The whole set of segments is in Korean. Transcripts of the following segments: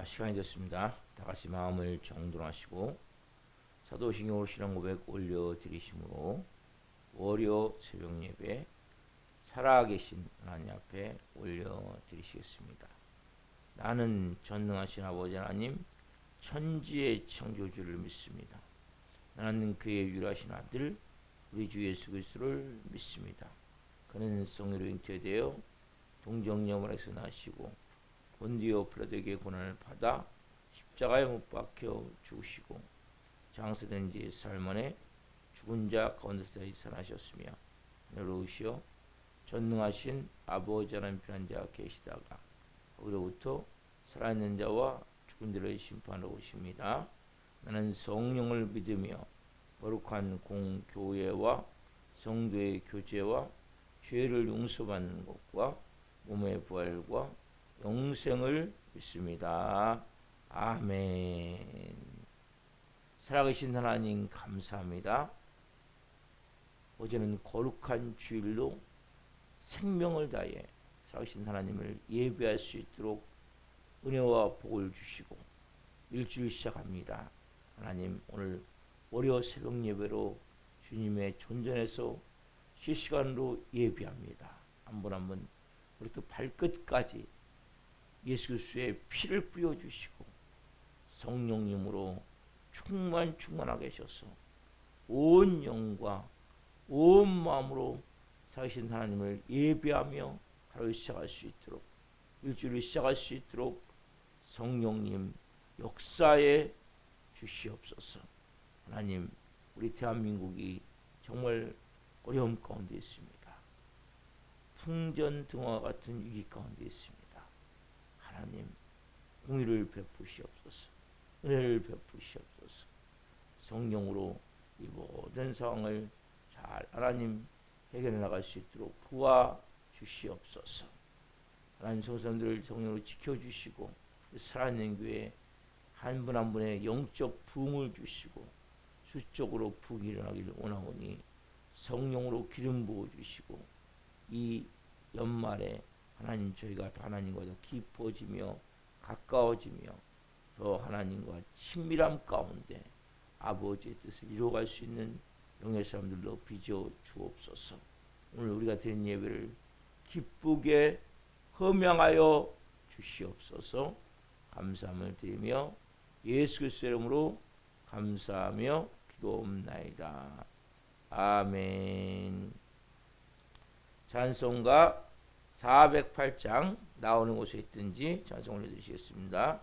시간이 됐습니다. 다 같이 마음을 정돈하시고 사도신경으로 신앙 고백 올려드리심으로 월요 새벽 예배 살아계신 하나님 앞에 올려드리시겠습니다. 나는 전능하신 아버지 하나님 천지의 창조주를 믿습니다. 나는 그의 유일하신 아들 우리 주 예수 그리스도를 믿습니다. 그는 성령으로 잉태되어 동정녀원에서 나시고 본디오 필라도에게 고난을 받아 십자가에 못 박혀 죽으시고 장사된 지 사흘 만에 죽은 자 가운데서 다시 살아나셨으며 하늘로 오시어 전능하신 아버지 하나님 편한 자 계시다가 거기로부터 살아있는 자와 죽은 자를 심판하러 오십니다. 나는 성령을 믿으며 거룩한 공교회와 성도의 교제와 죄를 용서받는 것과 몸의 부활과 영생을 믿습니다. 아멘. 살아계신 하나님 감사합니다. 어제는 거룩한 주일로 생명을 다해 살아계신 하나님을 예배할 수 있도록 은혜와 복을 주시고 일주일 시작합니다. 하나님 오늘 월요 새벽 예배로 주님의 존전에서 실시간으로 예배합니다. 한 분 한 분 우리 발끝까지 예수 그리스도의 피를 뿌려주시고 성령님으로 충만하게 하셔서 온 영과 온 마음으로 살아계신 하나님을 예배하며 하루를 시작할 수 있도록 일주일을 시작할 수 있도록 성령님 역사에 주시옵소서. 하나님 우리 대한민국이 정말 어려움 가운데 있습니다. 풍전등화 같은 위기 가운데 있습니다. 하나님 공의를 베푸시옵소서. 은혜를 베푸시옵소서. 성령으로 이 모든 상황을 잘 하나님 해결해 나갈 수 있도록 도와주시옵소서. 하나님 성도들을 성령으로 지켜주시고 살아있는 교회 한 분 한 분의 영적 부흥을 주시고 수적으로 부흥이 일어나기를 원하오니 성령으로 기름 부어주시고 이 연말에 하나님 저희가 하나님과 더 깊어지며 가까워지며 더 하나님과 친밀함 가운데 아버지의 뜻을 이루어갈 수 있는 영의 사람들로 빚어 주옵소서. 오늘 우리가 드린 예배를 기쁘게 흠양하여 주시옵소서. 감사함을 드리며 예수 그리스도의 이름으로 감사하며 기도옵나이다. 아멘. 찬송가 408장 나오는 곳에 있든지 찬송 올려드리시겠습니다.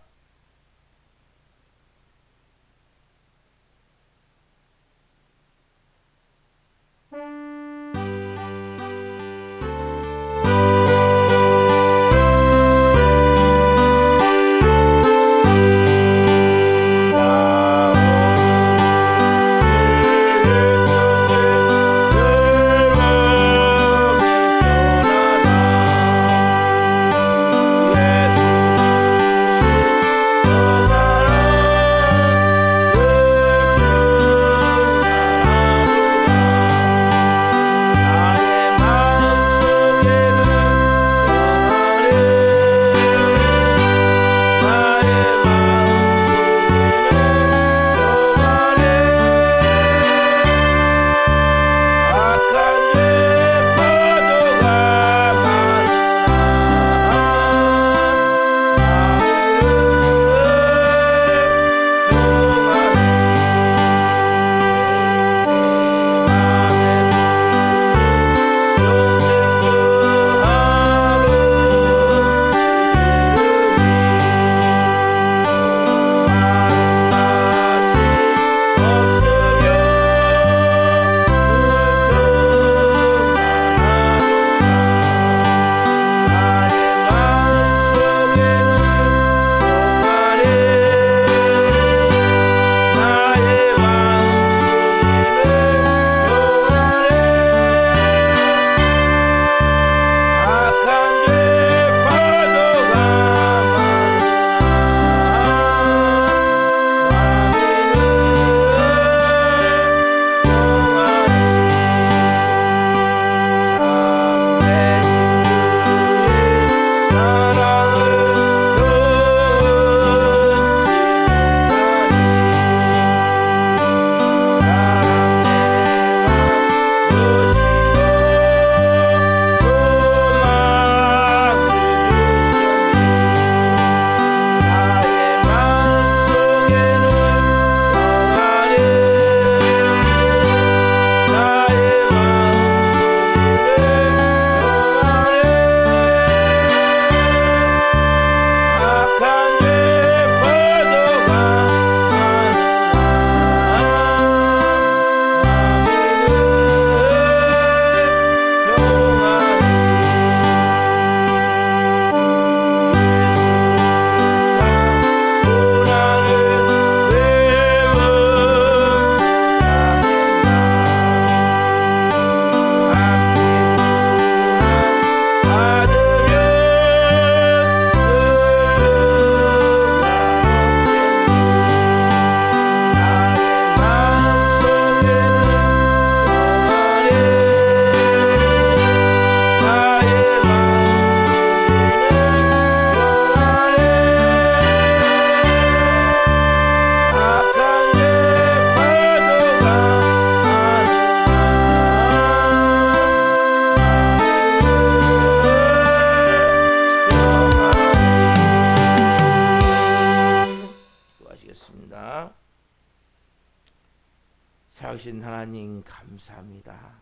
살아계신 하나님 감사합니다.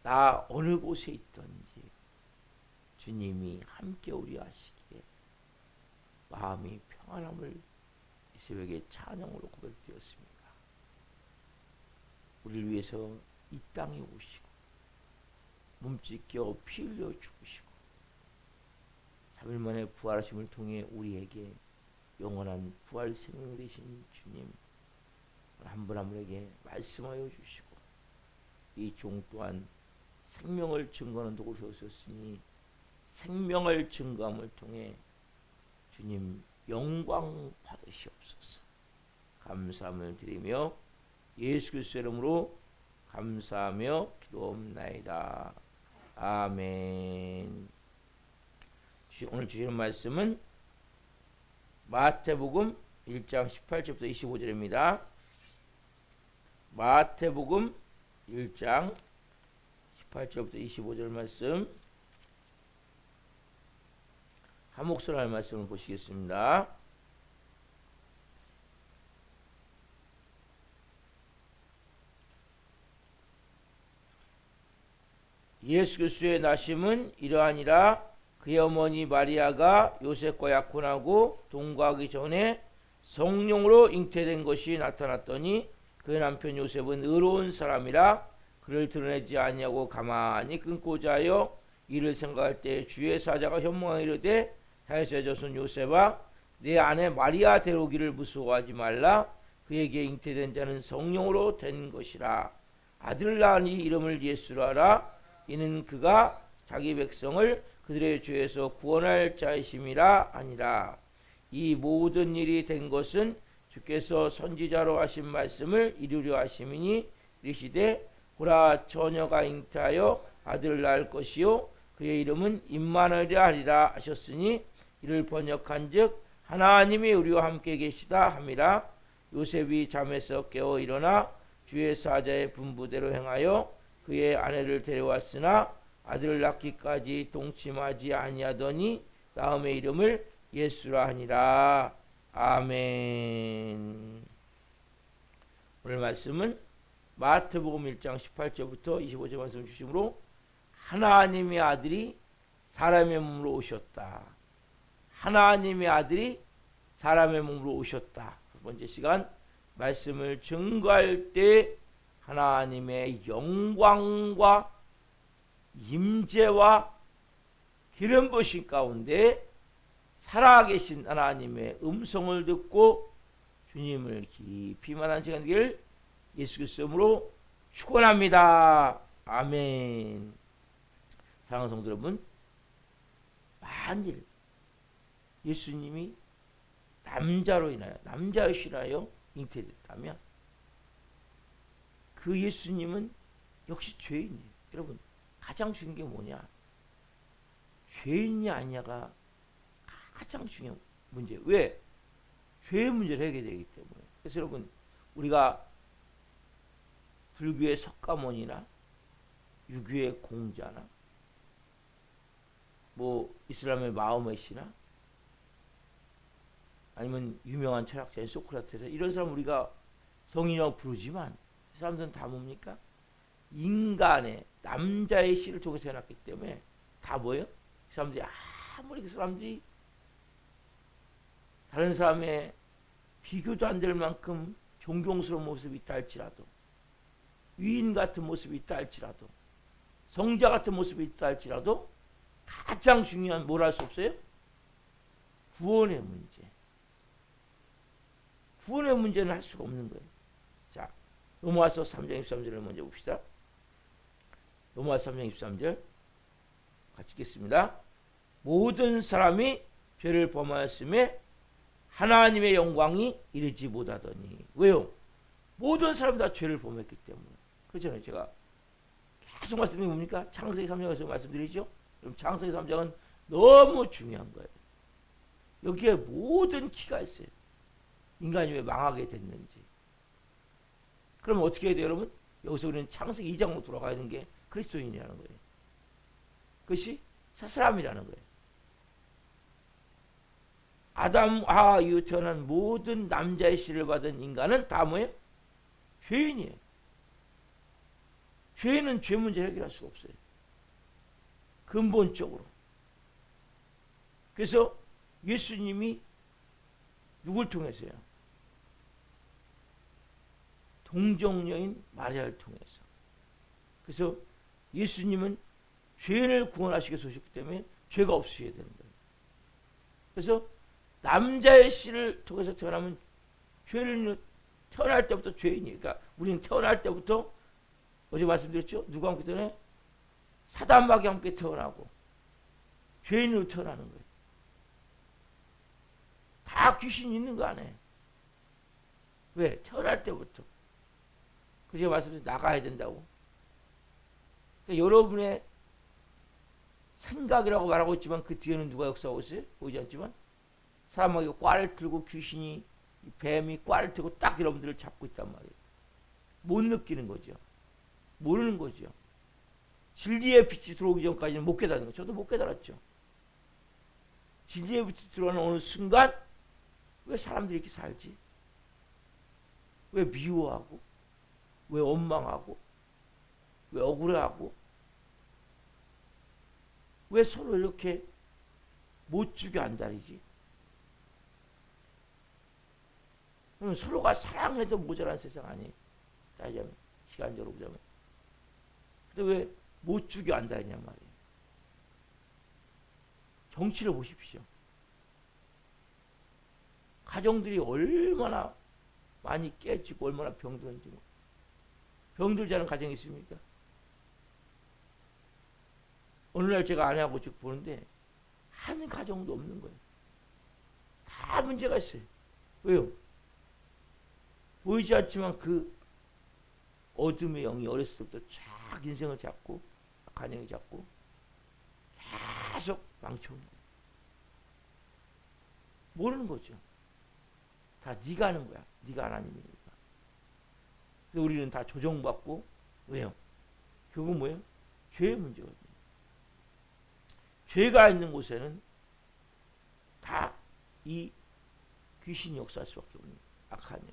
나 어느 곳에 있든지 주님이 함께 우리와 하시기에 마음이 평안함을 이 새벽에 찬양으로 고백되었습니다. 우리를 위해서 이 땅에 오시고 몸짓 껴 피 흘려 죽으시고 3일 만에 부활하심을 통해 우리에게 영원한 부활 생명 되신 주님 한 분 한 분에게 말씀하여 주시고 이 종 또한 생명을 증거하는 도구로 오셨으니 생명을 증거함을 통해 주님 영광 받으시옵소서. 감사함을 드리며 예수 그리스도의 이름으로 감사하며 기도옵나이다. 아멘. 오늘 주시는 말씀은 마태복음 1장 18절부터 25절입니다. 마태복음 1장 18절부터 25절 말씀 한 목소리로 할 말씀을 보시겠습니다. 예수 그리스도의 나심은 이러하니라. 그의 어머니 마리아가 요셉과 약혼하고 동거하기 전에 성령으로 잉태된 것이 나타났더니 그의 남편 요셉은 의로운 사람이라 그를 드러내지 아니하고 가만히 끊고자 하여 이를 생각할 때 주의 사자가 현몽하여 이르되 다윗의 자손 요셉아 내 아내 마리아 데려오기를 무서워하지 말라. 그에게 잉태된 자는 성령으로 된 것이라. 아들을 낳으니 이름을 예수라 하라. 이는 그가 자기 백성을 그들의 죄에서 구원할 자이심이라 아니라. 이 모든 일이 된 것은 주께서 선지자로 하신 말씀을 이루려 하심이니 이르시되 보라 처녀가 잉태하여 아들을 낳을 것이요 그의 이름은 임마누엘이라 하리라 하셨으니 이를 번역한즉 하나님이 우리와 함께 계시다 함이라. 요셉이 잠에서 깨어 일어나 주의 사자의 분부대로 행하여 그의 아내를 데려왔으나 아들을 낳기까지 동침하지 아니하더니 다음의 이름을 예수라 하니라. 아멘. 오늘 말씀은 마태복음 1장 18절부터 25절 말씀 주심으로 하나님의 아들이 사람의 몸으로 오셨다. 하나님의 아들이 사람의 몸으로 오셨다. 첫 번째 시간 말씀을 증거할 때 하나님의 영광과 임재와 기름 부으심 가운데 살아계신 하나님의 음성을 듣고 주님을 깊이 만난 시간 되기를 예수 그리스도 이름으로 축원합니다. 아멘. 사랑하는 성도 여러분, 만일 예수님이 남자로 인하여 남자이시라여 잉태됐다면 그 예수님은 역시 죄인이에요. 여러분 가장 중요한 게 뭐냐? 죄인이 아니냐가 가장 중요한 문제. 왜? 죄의 문제를 해결되기 때문에. 그래서 여러분 우리가 불교의 석가모니나 유교의 공자나 뭐 이슬람의 마호메시나 아니면 유명한 철학자인 소크라테스 이런 사람 우리가 성인이라고 부르지만 그 사람들은 다 뭡니까? 인간의 남자의 씨를 통해서 해놨기 때문에 다 뭐예요? 그 사람들이 아무리 그 사람들이 다른 사람의 비교도 안 될 만큼 존경스러운 모습이 있다 할지라도 위인 같은 모습이 있다 할지라도 성자 같은 모습이 있다 할지라도 가장 중요한 뭘 할 수 없어요? 구원의 문제. 구원의 문제는 할 수가 없는 거예요. 자, 로마서 3장 23절을 먼저 봅시다. 로마서 3장 23절 같이 읽겠습니다. 모든 사람이 죄를 범하였음에 하나님의 영광이 이르지 못하더니. 왜요? 모든 사람이 다 죄를 범했기 때문에. 그렇잖아요. 제가 계속 말씀드린 게 뭡니까? 창세기 3장에서 말씀드리죠. 그럼 창세기 3장은 너무 중요한 거예요. 여기에 모든 키가 있어요. 인간이 왜 망하게 됐는지. 그럼 어떻게 해야 돼요, 여러분? 여기서 우리는 창세기 2장으로 돌아가야 하는 게 그리스도인이라는 거예요. 그것이 새 사람이라는 거예요. 아담, 하와 이후 태어난 모든 남자의 씨를 받은 인간은 다 뭐예요? 죄인이에요. 죄는 죄 문제 해결할 수가 없어요. 근본적으로. 그래서 예수님이 누굴 통해서요? 동정녀인 마리아를 통해서. 그래서 예수님은 죄인을 구원하시기 위해서 오셨기 때문에 죄가 없으셔야 되는 거예요. 그래서 남자의 씨를 통해서 태어나면 죄를 태어날 때부터 죄인이에요. 그러니까 우리는 태어날 때부터 어제 말씀드렸죠? 누가 함께 태어나요? 사단마귀 함께 태어나고 죄인으로 태어나는 거예요. 다 귀신이 있는 거 아니에요. 왜? 태어날 때부터. 그래서 말씀드린 나가야 된다고. 그러니까 여러분의 생각이라고 말하고 있지만 그 뒤에는 누가 역사하고 있어요? 보이지 않지만 사람마귀가 꽈를 틀고 귀신이 뱀이 꽈를 틀고 딱 여러분들을 잡고 있단 말이에요. 못 느끼는 거죠. 모르는 거죠. 진리의 빛이 들어오기 전까지는 못 깨닫는 거죠. 저도 못 깨달았죠. 진리의 빛이 들어오는 어느 순간 왜 사람들이 이렇게 살지? 왜 미워하고? 왜 원망하고? 왜 억울해하고? 왜 서로 이렇게 못 죽여 안달이지? 서로가 사랑해도 모자란 세상 아니에요. 따지자면 시간적으로 보자면. 근데 왜 못 죽여 안달이냐 말이에요. 정치를 보십시오. 가정들이 얼마나 많이 깨지고 얼마나 병들었는지. 병들지 않은 가정이 있습니까? 어느 날 제가 아내하고 쭉 보는데 한 가정도 없는 거예요. 다 문제가 있어요. 왜요? 보이지 않지만 그 어둠의 영이 어렸을 때부터 쫙 인생을 잡고 가정이 잡고 계속 망쳐오는 거예요. 모르는 거죠. 다 네가 하는 거야. 네가 하나님이니까. 그래서 우리는 다 조정받고 왜요? 결국 뭐예요? 죄의 문제거든요. 죄가 있는 곳에는 다 이 귀신이 역사할 수밖에 없는 악한 영.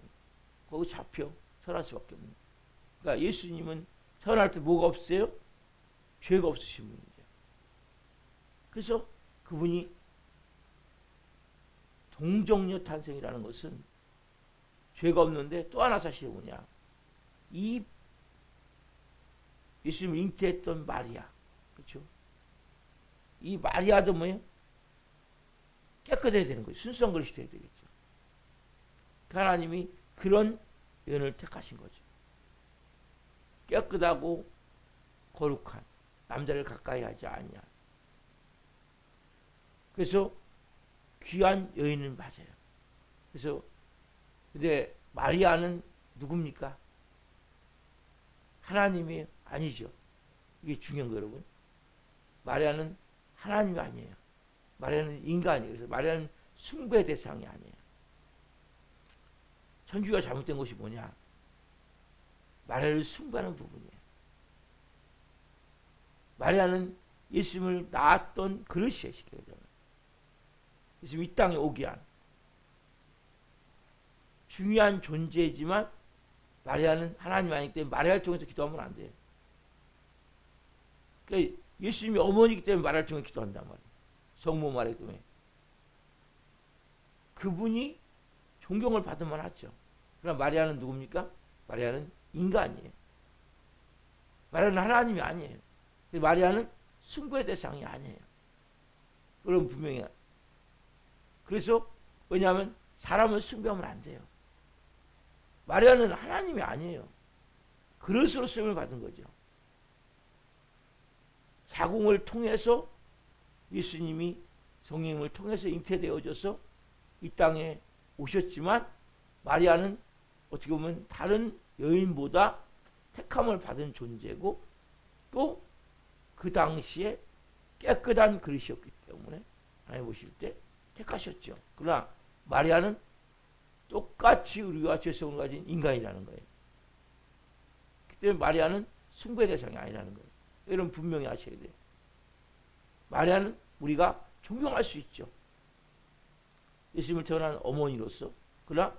거기 잡혀 설할 수밖에 없는. 그러니까 예수님은 태어날 때 뭐가 없어요? 죄가 없으신 분이죠. 그래서 그분이 동정녀 탄생이라는 것은 죄가 없는데 또 하나 사실이 뭐냐? 이 예수님을 잉태했던 마리아, 그렇죠? 이 마리아도 뭐예요? 깨끗해야 되는 거예요. 순수한 것이 돼야 되겠죠. 하나님이 그런 여인을 택하신 거죠. 깨끗하고 거룩한 남자를 가까이 하지 아니한. 그래서 귀한 여인은 맞아요. 그래서 근데 마리아는 누굽니까? 하나님이 아니죠. 이게 중요한 거예요, 여러분. 마리아는 하나님이 아니에요. 마리아는 인간이에요. 그래서 마리아는 숭배 대상이 아니에요. 천주교가 잘못된 것이 뭐냐? 마리아를 숭배하는 부분이에요. 마리아는 예수님을 낳았던 그릇이에요. 예수님 이 땅에 오게 한 중요한 존재이지만 마리아는 하나님 아니기 때문에 마리아를 통해서 기도하면 안 돼요. 그러니까 예수님이 어머니이기 때문에 마리아를 통해 기도한단 말이에요. 성모 마리아 때문에. 그분이 존경을 받으면 하죠. 그러나 마리아는 누굽니까? 마리아는 인간이에요. 마리아는 하나님이 아니에요. 마리아는 숭배의 대상이 아니에요. 그럼 분명히. 그래서 왜냐하면 사람을 숭배하면 안 돼요. 마리아는 하나님이 아니에요. 그릇으로 쓰임을 받은 거죠. 사궁을 통해서 예수님이 성령을 통해서 잉태되어져서 이 땅에 오셨지만 마리아는 어떻게 보면 다른 여인보다 택함을 받은 존재고 또 그 당시에 깨끗한 그릇이었기 때문에 하나님 보실 때 택하셨죠. 그러나 마리아는 똑같이 우리와 죄성을 가진 인간이라는 거예요. 그때 마리아는 숭배 대상이 아니라는 거예요. 여러분 분명히 아셔야 돼요. 마리아는 우리가 존경할 수 있죠. 예수님을 태어난 어머니로서. 그러나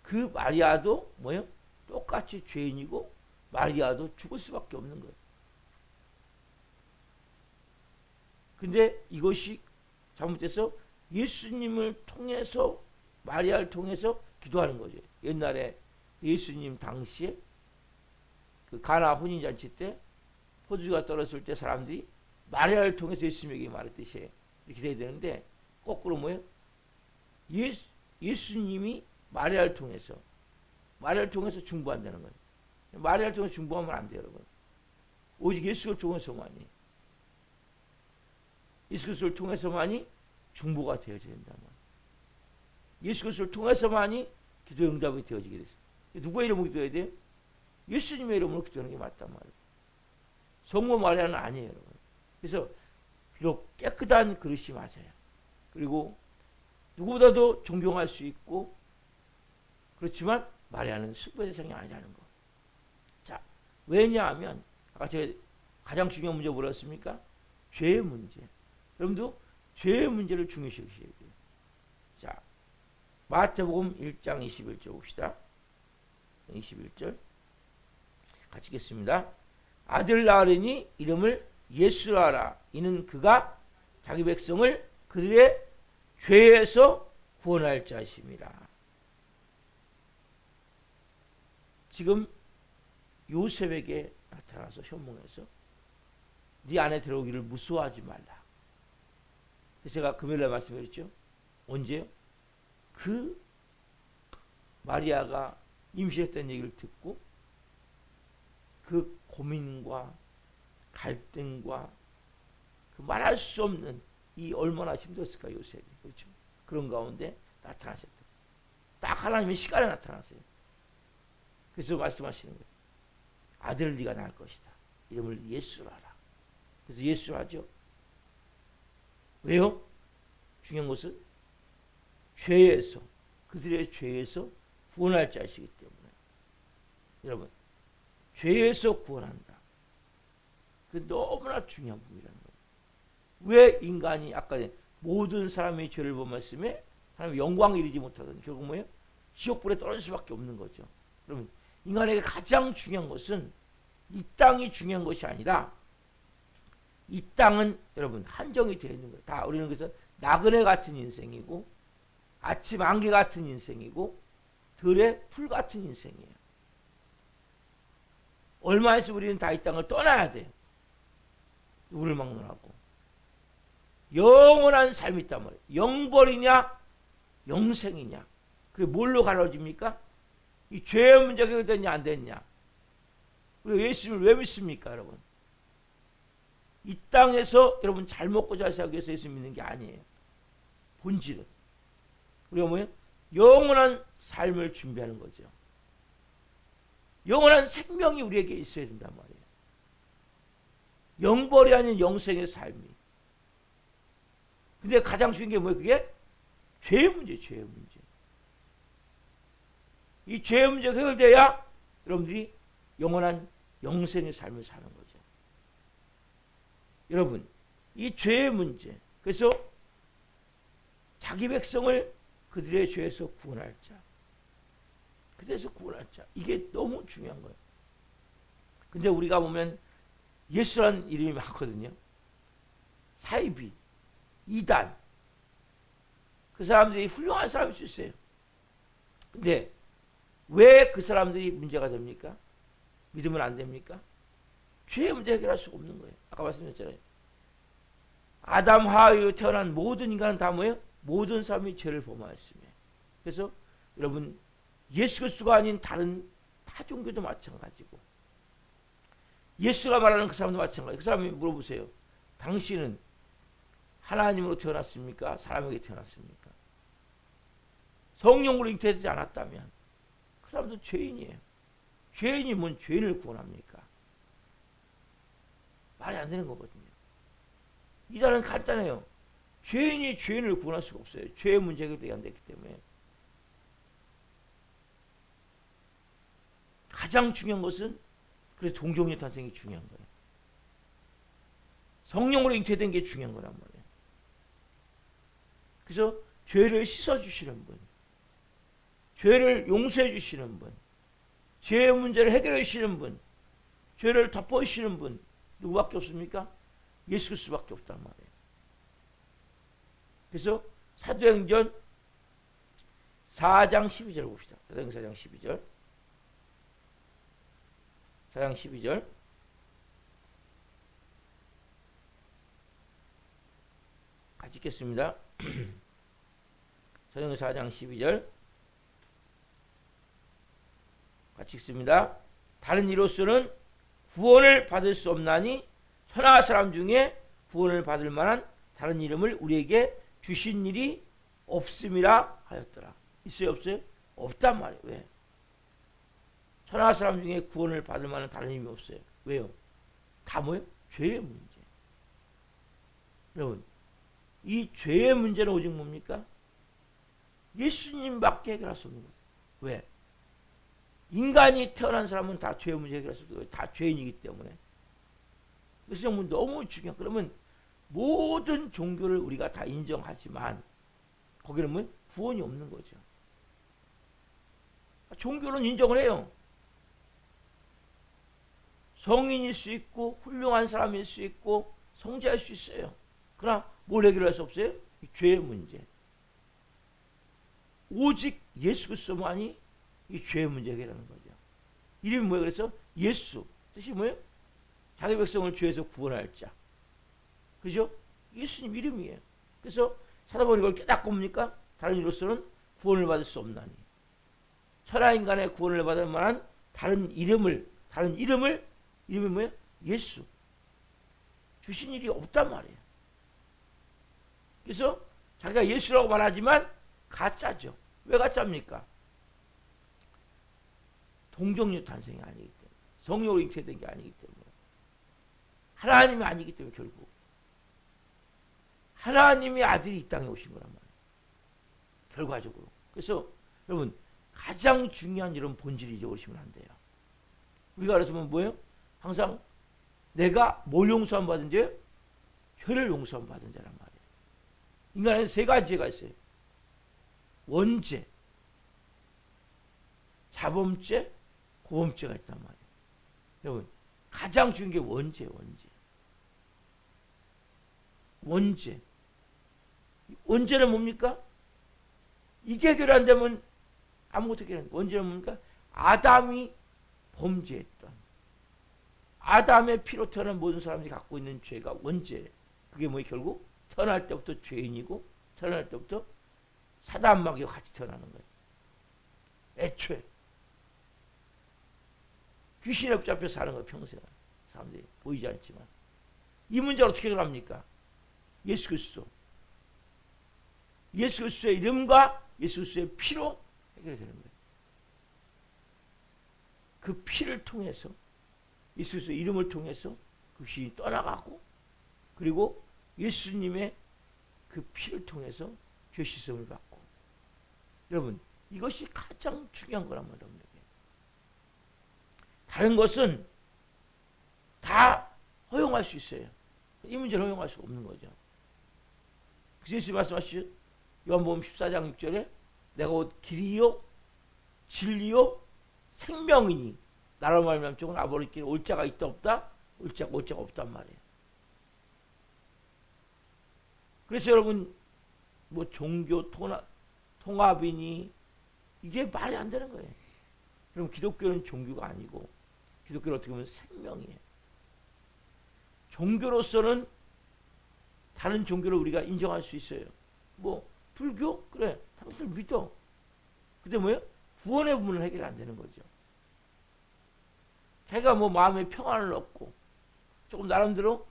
그 마리아도 뭐예요? 똑같이 죄인이고 마리아도 죽을 수밖에 없는 거예요. 근데 이것이 잘못돼서 예수님을 통해서 마리아를 통해서 기도하는 거죠. 옛날에 예수님 당시에 그 가나 혼인잔치 때 포도주가 떨어졌을 때 사람들이 마리아를 통해서 예수님에게 말했듯이 이렇게 돼야 되는데 거꾸로 뭐예요? 예수님이 마리아를 통해서 중보한다는 거예요. 마리아를 통해서 중보하면 안 돼요, 여러분. 오직 예수를 통해서만이 예수 그리스도를 통해서만이 중보가 되어져야 된단 말이에요. 예수 그리스도를 통해서만이 기도 응답이 되어지게 됐어요. 누구의 이름으로 기도해야 돼요? 예수님의 이름으로 기도하는 게 맞단 말이에요. 성모 마리아는 아니에요, 여러분. 그래서 비록 깨끗한 그릇이 맞아요. 그리고 누구보다도 존경할 수 있고 그렇지만 마리아는 승부의 대상이 아니라는 거. 자, 왜냐하면 아까 제가 가장 중요한 문제 뭐였습니까? 죄의 문제. 여러분도 죄의 문제를 중요시 여기셔야 돼요. 자, 마태복음 1장 21절 봅시다. 21절 같이 읽겠습니다. 아들 낳으리니 이름을 예수라 하라. 이는 그가 자기 백성을 그들의 죄에서 구원할 자심이라. 지금 요셉에게 나타나서 현몽에서 네 안에 들어오기를 무서워하지 말라. 제가 금요일에 말씀드렸죠. 언제요? 그 마리아가 임신했다는 얘기를 듣고 그 고민과 갈등과 그 말할 수 없는 이 얼마나 힘들었을까 요셉이. 그렇죠? 그런 가운데 나타나셨다. 딱 하나님의 시간에 나타나세요. 그래서 말씀하시는 거예요. 아들을 네가 낳을 것이다. 이름을 예수라 하라. 그래서 예수라죠. 왜요? 중요한 것은 죄에서 그들의 죄에서 구원할 자이기 때문에 여러분 죄에서 구원한다. 그 너무나 중요한 부분이라는 거예요. 왜 인간이 아까 모든 사람의 죄를 범했음에 하나님 영광을 이루지 못하던 결국 뭐예요? 지옥불에 떨어질 수밖에 없는 거죠. 그러면 인간에게 가장 중요한 것은 이 땅이 중요한 것이 아니라 이 땅은 여러분 한정이 되어 있는 거예요. 다 우리는 그래서 나그네 같은 인생이고 아침 안개 같은 인생이고 들의 풀 같은 인생이에요. 얼마 있으면 우리는 다 이 땅을 떠나야 돼요. 누구를 막론하고 영원한 삶이 있단 말이에요. 영벌이냐 영생이냐. 그게 뭘로 가려집니까? 이 죄의 문제가 해결됐냐 안 됐냐. 우리가 예수님을 왜 믿습니까 여러분? 이 땅에서 여러분 잘 먹고 잘 살기 위해서 예수 믿는 게 아니에요. 본질은 우리가 뭐예요? 영원한 삶을 준비하는 거죠. 영원한 생명이 우리에게 있어야 된단 말이에요. 영벌이 아닌 영생의 삶이. 근데 가장 중요한 게 뭐예요? 그게 죄의 문제, 죄의 문제. 이 죄의 문제가 해결돼야 여러분들이 영원한 영생의 삶을 사는 거죠. 여러분, 이 죄의 문제. 그래서 자기 백성을 그들의 죄에서 구원할 자. 그들에서 구원할 자. 이게 너무 중요한 거예요. 근데 우리가 보면 예수라는 이름이 많거든요. 사이비, 이단. 그 사람들이 훌륭한 사람일 수 있어요. 근데 왜 그 사람들이 문제가 됩니까? 믿으면 안 됩니까? 죄의 문제 해결할 수가 없는 거예요. 아까 말씀드렸잖아요. 아담 하와로 태어난 모든 인간은 다 뭐예요? 모든 사람이 죄를 범하였으며. 그래서 여러분 예수 그리스도가 아닌 다른 타 종교도 마찬가지고 예수가 말하는 그 사람도 마찬가지. 그 사람이 물어보세요. 당신은 하나님으로 태어났습니까? 사람에게 태어났습니까? 성령으로 잉태되지 않았다면 그 사람도 죄인이에요. 죄인이 뭔 죄인을 구원합니까? 말이 안 되는 거거든요. 이단은 간단해요. 죄인이 죄인을 구원할 수가 없어요. 죄의 문제가 해결되지 안 됐기 때문에. 가장 중요한 것은 그래서 동정의 탄생이 중요한 거예요. 성령으로 잉태된 게 중요한 거란 말이에요. 그래서 죄를 씻어주시는 분, 죄를 용서해 주시는 분, 죄의 문제를 해결해 주시는 분, 죄를 덮어 주시는 분 누구밖에 없습니까? 예수 그리스도밖에 없단 말이에요. 그래서 사도행전 4장 12절 봅시다. 사도행전 4장 12절. 4장 12절. 같이 읽겠습니다. 사도행전 4장 12절. 같이 읽습니다. 다른 이로서는 구원을 받을 수 없나니 천하 사람 중에 구원을 받을 만한 다른 이름을 우리에게 주신 일이 없음이라 하였더라. 있어요 없어요? 없단 말이에요. 왜? 천하 사람 중에 구원을 받을 만한 다른 이름이 없어요. 왜요? 다 뭐예요? 죄의 문제. 여러분, 이 죄의 문제는 오직 뭡니까? 예수님밖에 해결할 수 없는 거예요. 왜? 인간이 태어난 사람은 다 죄의 문제 해결할 수 없어요. 다 죄인이기 때문에. 그래서 너무 중요한. 그러면 모든 종교를 우리가 다 인정하지만 거기는 뭐 구원이 없는 거죠. 종교는 인정을 해요. 성인일 수 있고 훌륭한 사람일 수 있고 성자일 수 있어요. 그러나 뭘 해결할 수 없어요? 이 죄의 문제. 오직 예수 그리스도만이 이 죄의 문제 해결하는 거죠. 이름이 뭐예요? 그래서 예수. 뜻이 뭐예요? 자기 백성을 죄에서 구원할 자. 그죠? 예수님 이름이에요. 그래서 사도바울이 이걸 깨닫고 뭡니까? 다른 이로서는 구원을 받을 수 없나니. 천하 인간의 구원을 받을 만한 다른 이름이 뭐예요? 예수. 주신 일이 없단 말이에요. 그래서 자기가 예수라고 말하지만 가짜죠. 왜 가짜입니까? 동정녀 탄생이 아니기 때문에, 성령으로 잉태된 게 아니기 때문에, 하나님이 아니기 때문에 결국 하나님의 아들이 이 땅에 오신 거란 말이에요. 결과적으로. 그래서 여러분 가장 중요한 이런 본질을 잊어버리시면 안 돼요. 우리가 그래서 뭐예요? 항상 내가 뭘 용서함 받은 죄? 죄를 용서함 받은 자란 말이에요. 인간에는 세 가지 죄가 있어요. 원죄, 자범죄, 고범죄가 있단 말이에요. 여러분 가장 중요한 게 원죄예요. 원죄. 원죄는 뭡니까? 이게 해결 안 되면 아무것도 해결 안 돼. 원죄는 뭡니까? 아담이 범죄했던, 아담의 피로 태어난 모든 사람들이 갖고 있는 죄가 원죄예요. 그게 뭐예요? 결국 태어날 때부터 죄인이고 태어날 때부터 사단마귀와 같이 태어나는 거예요. 애초에 귀신에 붙잡혀 사는 거예요. 평생 사람들이 보이지 않지만. 이 문제를 어떻게 해결합니까? 예수 그리스도. 예수 그리스도의 이름과 예수 그리스도의 피로 해결이 되는 거예요. 그 피를 통해서, 예수 그리스도의 이름을 통해서 그 귀신이 떠나가고, 그리고 예수님의 그 피를 통해서 죄 씻음을 받고. 여러분 이것이 가장 중요한 거란 말이에요. 다른 것은 다 허용할 수 있어요. 이 문제를 허용할 수 없는 거죠. 그래서 예수님 말씀하시죠. 요한복음 14장 6절에 내가 곧 길이요 진리요 생명이니 나로 말미암아 쪽은 아버지께 올 자가 있다 없다? 올 자가 없단 말이에요. 그래서 여러분 뭐 종교 통합이니 이게 말이 안 되는 거예요. 그럼 기독교는 종교가 아니고 기독교는 어떻게 보면 생명이에요. 종교로서는 다른 종교를 우리가 인정할 수 있어요. 뭐 불교? 그래 당신들 믿어. 근데 뭐예요? 구원의 부분은 해결이 안 되는 거죠. 자기가 뭐 마음에 평안을 얻고 조금 나름대로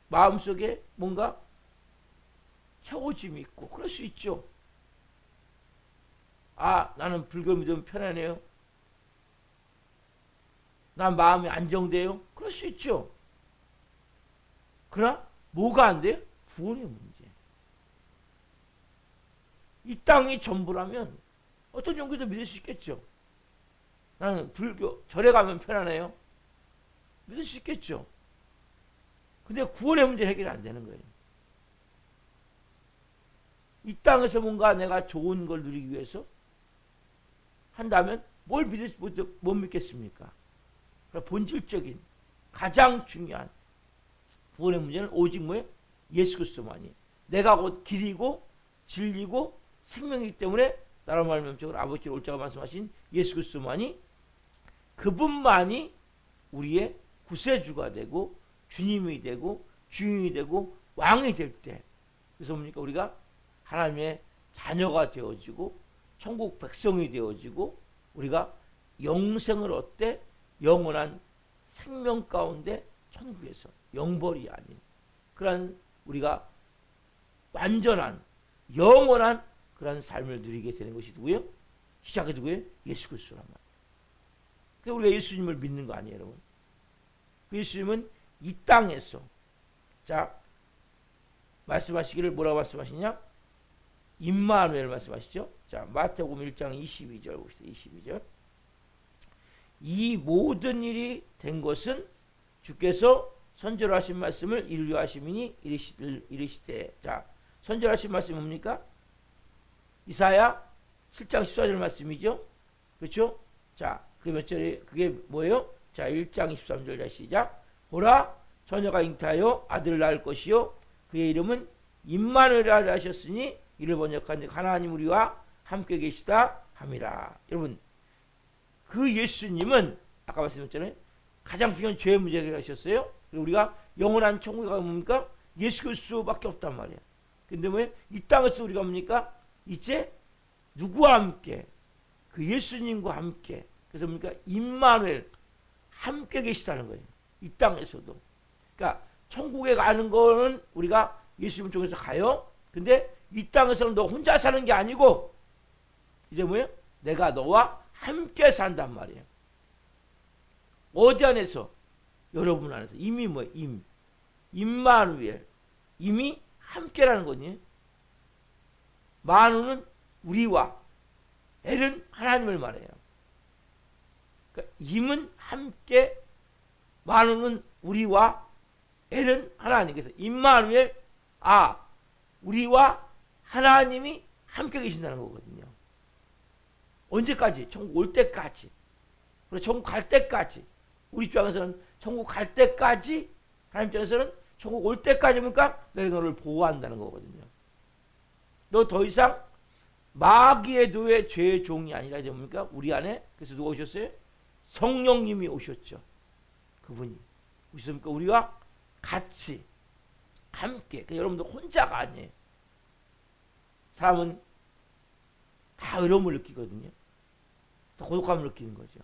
마음속에 뭔가 채워짐이 있고 그럴 수 있죠. 아 나는 불교 믿으면 편안해요. 난 마음이 안정돼요. 그럴 수 있죠. 그러나 뭐가 안 돼요? 구원의 문제. 이 땅이 전부라면 어떤 종교도 믿을 수 있겠죠. 나는 불교 절에 가면 편안해요. 믿을 수 있겠죠. 근데 구원의 문제 해결이 안 되는 거예요. 이 땅에서 뭔가 내가 좋은 걸 누리기 위해서 한다면 못 믿겠습니까? 본질적인 가장 중요한 구원의 문제는 오직 뭐예요? 예수 그리스도만이. 내가 곧 길이고 진리고 생명이기 때문에 나로 말미암아 아버지의 올자가 말씀하신 예수 그리스도만이, 그분만이 우리의 구세주가 되고 주님이 되고 주인이 되고 왕이 될 때, 그래서 뭡니까? 우리가 하나님의 자녀가 되어지고 천국 백성이 되어지고 우리가 영생을 얻되 영원한 생명 가운데 천국에서 영벌이 아닌 그러한 우리가 완전한 영원한 그러한 삶을 누리게 되는 것이 누구예요? 시작이 누구예요? 예수 그리스도란 말이에요. 그러니까 우리가 예수님을 믿는 거 아니에요, 여러분? 그 예수님은 이 땅에서, 자, 말씀하시기를 뭐라고 말씀하시냐? 임마누엘 말씀하시죠? 자, 마태복음 1장 22절 봅시다. 22절. 이 모든 일이 된 것은 주께서 선절하신 말씀을 이루려 하심이니 이르시되. 자, 선절하신 말씀이 뭡니까? 이사야 7장 14절 말씀이죠. 그렇죠? 자, 그게 몇 절이, 그게 뭐예요? 자, 1장 23절 시작. 보라, 처녀가 잉태하여 아들을 낳을 것이요 그의 이름은 임마누엘이라 하셨으니 이를 번역한 하나님 우리와 함께 계시다 함이라. 여러분, 그 예수님은 아까 말씀드렸잖아요. 가장 중요한 죄의 문제 해결하셨어요. 그리고 우리가 영원한 천국에 가면 뭡니까? 예수 그리스도밖에 없단 말이야. 근데 뭐예요? 이 땅에서 우리가 뭡니까? 이제 누구와 함께? 그 예수님과 함께. 그래서 뭡니까? 임마누엘, 함께 계시다는 거예요. 이 땅에서도. 그러니까 천국에 가는 거는 우리가 예수님 통해서 가요. 근데 이 땅에서는 너 혼자 사는 게 아니고 이제 뭐예요? 내가 너와 함께 산단 말이에요. 어디 안에서? 여러분 안에서. 이미 뭐예요? 임마누엘. 이미 함께라는 거니. 마누는 우리와, 엘은 하나님을 말해요. 그러니까 임은 함께, 마누는 우리와, 엘은 하나님. 그래서 임마누엘, 우리와 하나님이 함께 계신다는 거거든요. 언제까지? 천국 올 때까지. 그리고 천국 갈 때까지. 우리 입장에서는 천국 갈 때까지, 하나님 입장에서는 천국 올 때까지 뭡니까? 내가 너를 보호한다는 거거든요. 너 더 이상 마귀의 도의 죄의 종이 아니라 이제 뭡니까? 우리 안에. 그래서 누가 오셨어요? 성령님이 오셨죠. 그분이 오셨습니까? 우리와 같이 함께. 그러니까 여러분들 혼자가 아니에요. 사람은 다 외로움을 느끼거든요. 다 고독감을 느끼는 거죠.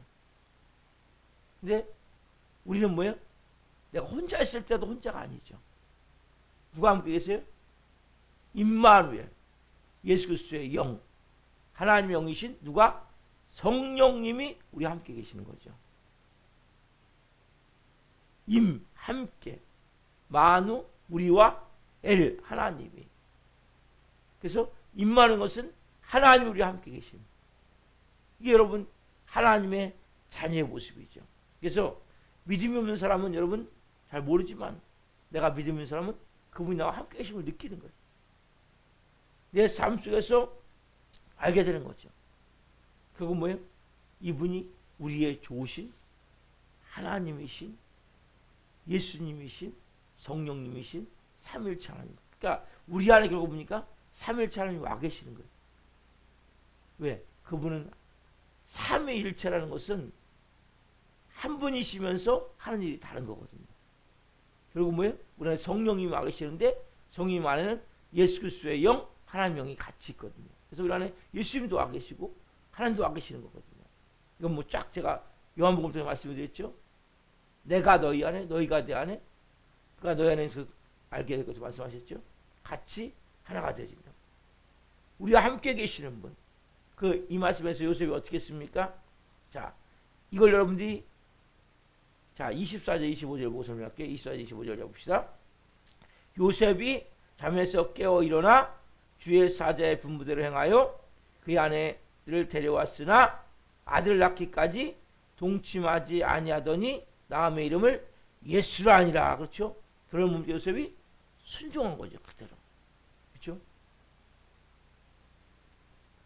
근데 우리는 뭐예요? 내가 혼자 있을 때도 혼자가 아니죠. 누가 함께 계세요? 임마누엘, 예수 그리스도의 영, 하나님의 영이신 누가? 성령님이 우리 함께 계시는 거죠. 함께, 마누, 우리와 엘, 하나님이. 그래서 임마누는 것은 하나님이 우리와 함께 계심. 이게 여러분 하나님의 자녀의 모습이죠. 그래서 믿음이 없는 사람은 여러분 잘 모르지만 내가 믿음이 있는 사람은 그분이 나와 함께 계심을 느끼는 거예요. 내 삶 속에서 알게 되는 거죠. 그건 뭐예요? 이분이 우리의 좋으신 하나님이신, 예수님이신, 성령님이신 삼일체 하나님. 그러니까 우리 안에 결국 보니까 삼일체 하나님이 와 계시는 거예요. 왜? 그분은 삼위일체라는 것은 한 분이시면서 하는 일이 다른 거거든요. 결국 뭐예요? 우리 안에 성령님이 와 계시는데 성령 안에는 예수 그리스도의 영, 하나님의 영이 같이 있거든요. 그래서 우리 안에 예수님도 와 계시고 하나님도 와 계시는 거거든요. 이건 뭐 쫙 제가 요한복음 통해 말씀드렸죠. 내가 너희 안에, 너희가 내 안에, 그가 너희 안에서 알게 될 것을 말씀하셨죠. 같이 하나가 되어진다. 우리와 함께 계시는 분. 그 이 말씀에서 요셉이 어떻게 했습니까? 자, 이걸 여러분들이 자 24절 25절 보고 설명할게요. 24절 25절 봅시다. 요셉이 잠에서 깨어 일어나 주의 사자의 분부대로 행하여 그의 아내를 데려왔으나 아들을 낳기까지 동침하지 아니하더니 나음의 이름을 예수라 하니라. 그렇죠? 그런 요셉이 순종한 거죠. 그대로. 그렇죠?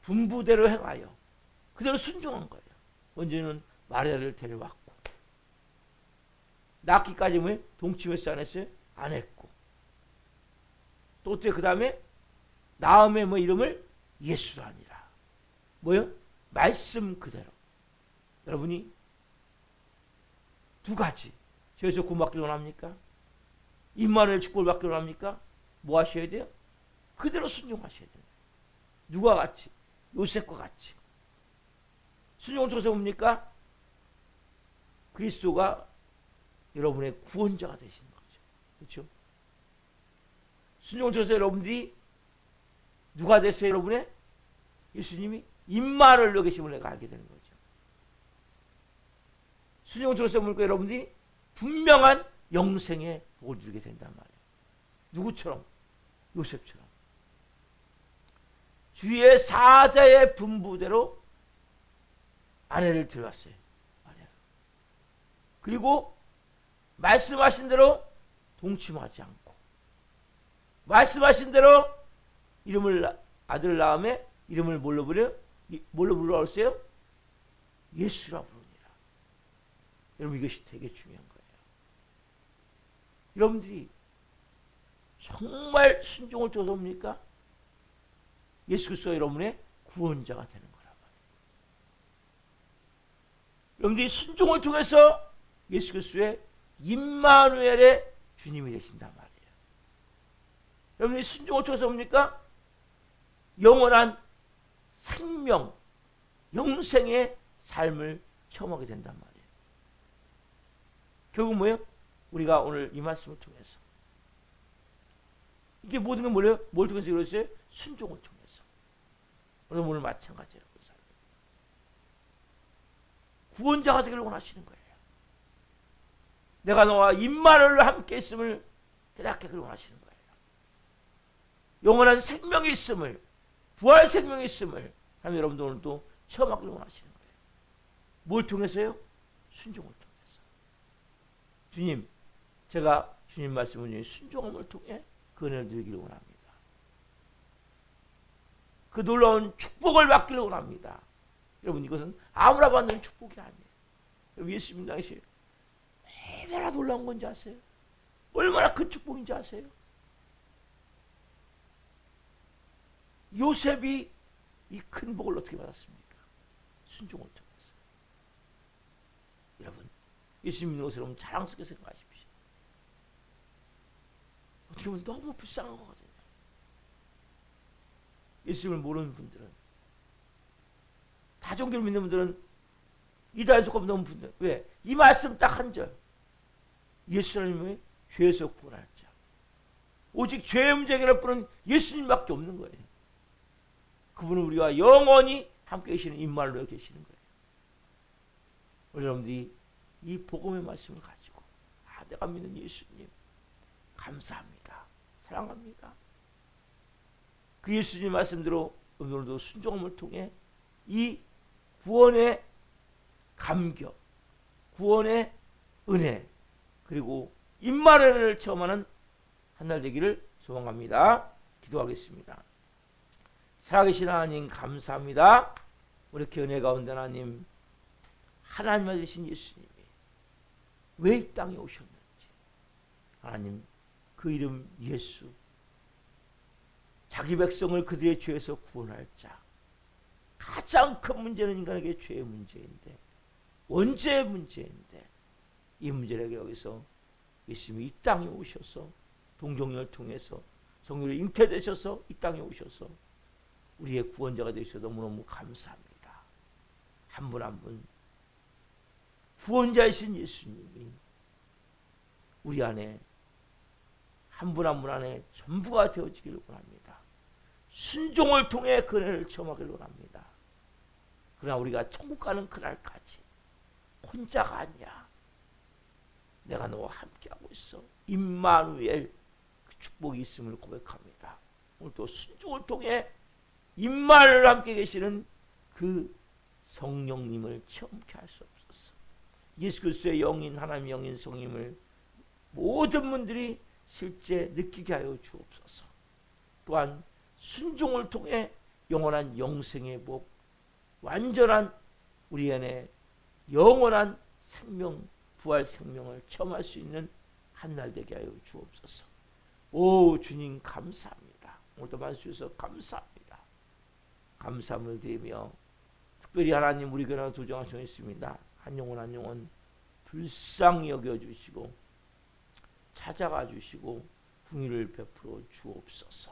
분부대로 행하여 그대로 순종한 거예요. 먼저는 마리아를 데려왔고, 낳기까지 뭐 동침했어요, 안 했어요? 안 했고, 또 어떻게 그 다음에 나음의 뭐 이름을 예수라 하니라. 뭐요? 말씀 그대로. 여러분이 두 가지 저에서 구원받기를 원합니까? 임마누엘 축복을 받기를 원합니까? 뭐 하셔야 돼요? 그대로 순종하셔야 돼요. 누가 같이? 요셉과 같이. 순종을 통해서 뭡니까? 그리스도가 여러분의 구원자가 되시는 거죠. 그렇죠? 순종을 통해서 여러분들이 누가 됐어요? 여러분의? 예수님이 임마누엘로 계심을 내가 알게 되는 거죠. 순종을 통해서 뭡니까? 여러분들이 분명한 영생의 복을 누리게 된단 말이에요. 누구처럼? 요셉처럼. 주의 사자의 분부대로 아내를 데려왔어요. 그리고 말씀하신 대로 동침하지 않고, 말씀하신 대로 아들 낳음에 이름을 뭘로 부려요? 뭘로 부르라고 했어요? 예수라 부릅니다. 여러분, 이것이 되게 중요한 거예요. 여러분들이 정말 순종을 통해서 옵니까? 예수 그리스도가 여러분의 구원자가 되는 거란 말이에요. 여러분들이 순종을 통해서 예수 그리스도의 임마누엘의 주님이 되신단 말이에요. 여러분들이 순종을 통해서 옵니까? 영원한 생명, 영생의 삶을 체험하게 된단 말이에요. 결국 뭐예요? 우리가 오늘 이 말씀을 통해서 이게 모든 게 뭐예요? 뭘 통해서 이루어졌어요? 순종을 통해서. 오늘 마찬가지예요. 구원자가 되기를 원하시는 거예요. 내가 너와 임마누엘과 함께 있음을 깨닫게 하기를 원하시는 거예요. 영원한 생명이 있음을, 부활 생명이 있음을 하나님 여러분들 오늘도 체험하기를 원하시는 거예요. 뭘 통해서요? 순종을 통해서. 주님, 제가 주님 말씀을 순종함을 통해 그 은혜를 누리기를 원합니다. 그 놀라운 축복을 받기를 원합니다. 여러분, 이것은 아무나 받는 축복이 아니에요. 여러분, 예수님 당시 얼마나 놀라운 건지 아세요? 얼마나 큰 축복인지 아세요? 요셉이 이 큰 복을 어떻게 받았습니까? 순종을 통해서. 여러분, 예수님 믿는 것을 자랑스럽게 생각하십시오. 어떻게 보면 너무 불쌍한 거거든요. 예수님을 모르는 분들은, 다종교를 믿는 분들은 이단에 속하면 너무 분들. 왜? 이 말씀 딱 한 절. 예수님의 죄에서 구원할 자. 오직 죄의 문제 해결할 분은 예수님밖에 없는 거예요. 그분은 우리와 영원히 함께 계시는 임마누엘 계시는 거예요. 여러분들이 이 복음의 말씀을 가지고, 내가 믿는 예수님 감사합니다, 사랑합니다. 그 예수님 말씀대로 오늘도 순종함을 통해 이 구원의 감격, 구원의 은혜, 그리고 임마누엘을 체험하는 한날 되기를 소망합니다. 기도하겠습니다. 살아계신 하나님 감사합니다. 이렇게 은혜 가운데 하나님, 하나님만 되신 예수님이 왜 이 땅에 오셨는지, 하나님 그 이름 예수, 자기 백성을 그들의 죄에서 구원할 자. 가장 큰 문제는 인간에게 죄의 문제인데, 원죄의 문제인데, 이 문제를 해결하기 위해서 예수님이 이 땅에 오셔서 동정녀를 통해서 성령으로 잉태되셔서 이 땅에 오셔서 우리의 구원자가 되셔서 너무너무 감사합니다. 한 분 한 분 구원자이신 예수님이 우리 안에 한 분 한 분 안에 전부가 되어지기를 원합니다. 순종을 통해 그 은혜를 체험하기를 원합니다. 그러나 우리가 천국 가는 그날까지 혼자가 아니야. 내가 너와 함께하고 있어. 임마누엘, 그 축복이 있음을 고백합니다. 오늘 또 순종을 통해 임마누엘 함께 계시는 그 성령님을 체험케 할 수 없었어. 예수 그리스도의 영인, 하나님의 영인 성령님을 모든 분들이 실제 느끼게 하여 주옵소서. 또한 순종을 통해 영원한 영생의 복, 완전한 우리 안에 영원한 생명, 부활 생명을 체험할 수 있는 한 날 되게 하여 주옵소서. 오 주님 감사합니다. 오늘도 말씀주셔서 감사합니다. 감사함을 드리며 특별히 하나님 우리 교회와 도정하시고 있습니다. 한 영혼 한 영혼 불쌍히 여겨주시고 찾아가 주시고 긍휼을 베풀어 주옵소서.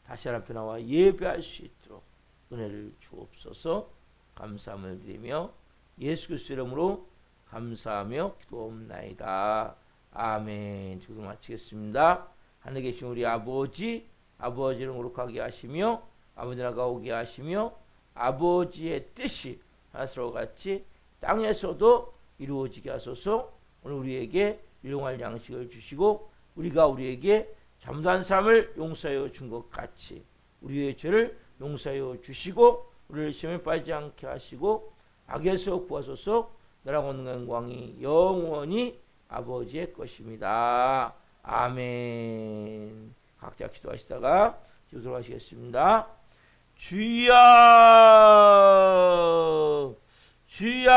다시 하나 앞에 나와 예배할 수 있도록 은혜를 주옵소서. 감사함을 드리며 예수 그리스도의 이름으로 감사하며 기도옵나이다. 아멘. 지금 마치겠습니다. 하늘에 계신 우리 아버지, 아버지를 거룩하게 하시며 아버지 나라가 오게 하시며 아버지의 뜻이 하늘과 같이 땅에서도 이루어지게 하소서. 오늘 우리에게 일용할 양식을 주시고 우리가 우리에게 잘못한 삶을 용서하여 준 것 같이 우리의 죄를 용서하여 주시고 우리를 시험에 빠지지 않게 하시고 악에서 구하소서. 나라가 있는 영광이 영원히 아버지의 것입니다. 아멘. 각자 기도하시다가 기도록 하시겠습니다. 주여 주여